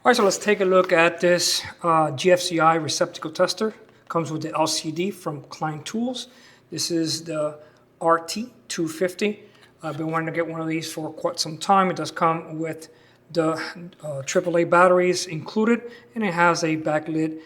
All right, so let's take a look at this GFCI receptacle tester. Comes with the LCD from Klein tools. This is the RT250. I've been wanting to get one of these for quite some time. It does come with the AAA batteries included, and it has a backlit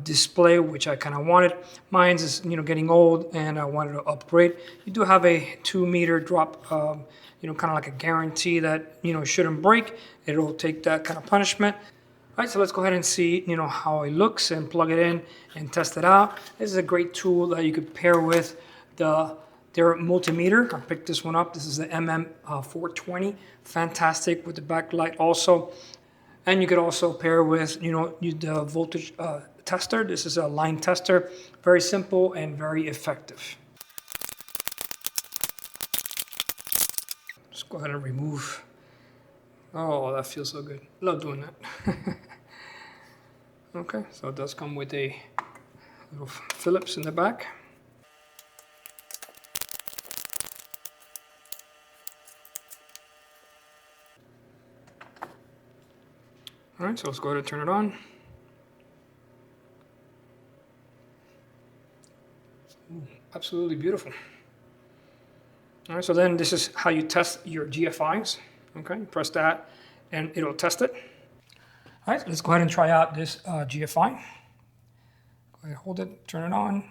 display, which I kind of wanted. Mine's is getting old, and I wanted to upgrade. You do have a 2-meter drop, kind of like a guarantee that it shouldn't break. It'll take that kind of punishment. All right, so let's go ahead and see how it looks and plug it in and test it out. This is a great tool that you could pair with their multimeter. I picked this one up. This is the MM420. Fantastic with the backlight also. And you could also pair with the voltage tester. This is a line tester. Very simple and very effective. Just go ahead and remove. Oh, that feels so good. Love doing that. Okay, so it does come with a little Phillips in the back. All right, so let's go ahead and turn it on. Ooh, absolutely beautiful. All right, so then this is how you test your GFIs. Okay, you press that and it'll test it. All right, let's go ahead and try out this GFI. Go ahead, hold it, turn it on.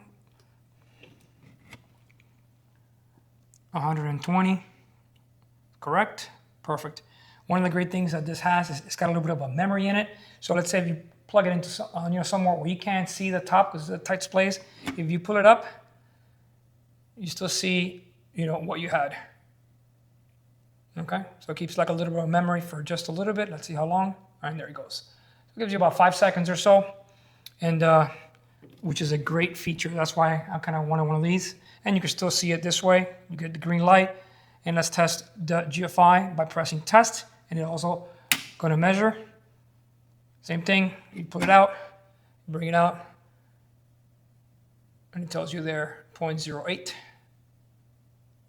120, correct, perfect. One of the great things that this has is it's got a little bit of a memory in it. So let's say if you plug it into somewhere where you can't see the top because it's a tight displays, if you pull it up, you still see what you had. Okay, so it keeps like a little bit of memory for just a little bit. Let's see how long. All right, there it goes. It gives you about 5 seconds or so, and which is a great feature. That's why I kind of wanted one of these. And you can still see it this way. You get the green light. And let's test the GFI by pressing test. And it's also going to measure. Same thing. You put it out, bring it out, and it tells you there 0.08.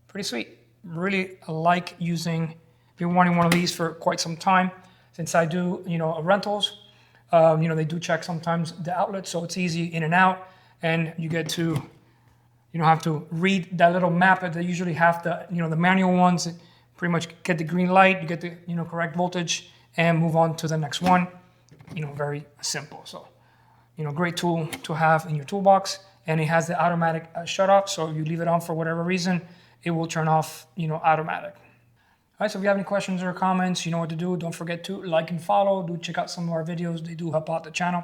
Pretty sweet. Really like using, if you're wanting one of these for quite some time, since I do, rentals, they do check sometimes the outlet, so it's easy in and out, and you get to, you don't have to read that little map that they usually have the manual ones. Pretty much get the green light, you get the, correct voltage, and move on to the next one. Very simple. So, great tool to have in your toolbox, and it has the automatic shut off, so if you leave it on for whatever reason, it will turn off, automatic. All right, so if you have any questions or comments, you know what to do. Don't forget to like and follow. Do check out some of our videos. They do help out the channel.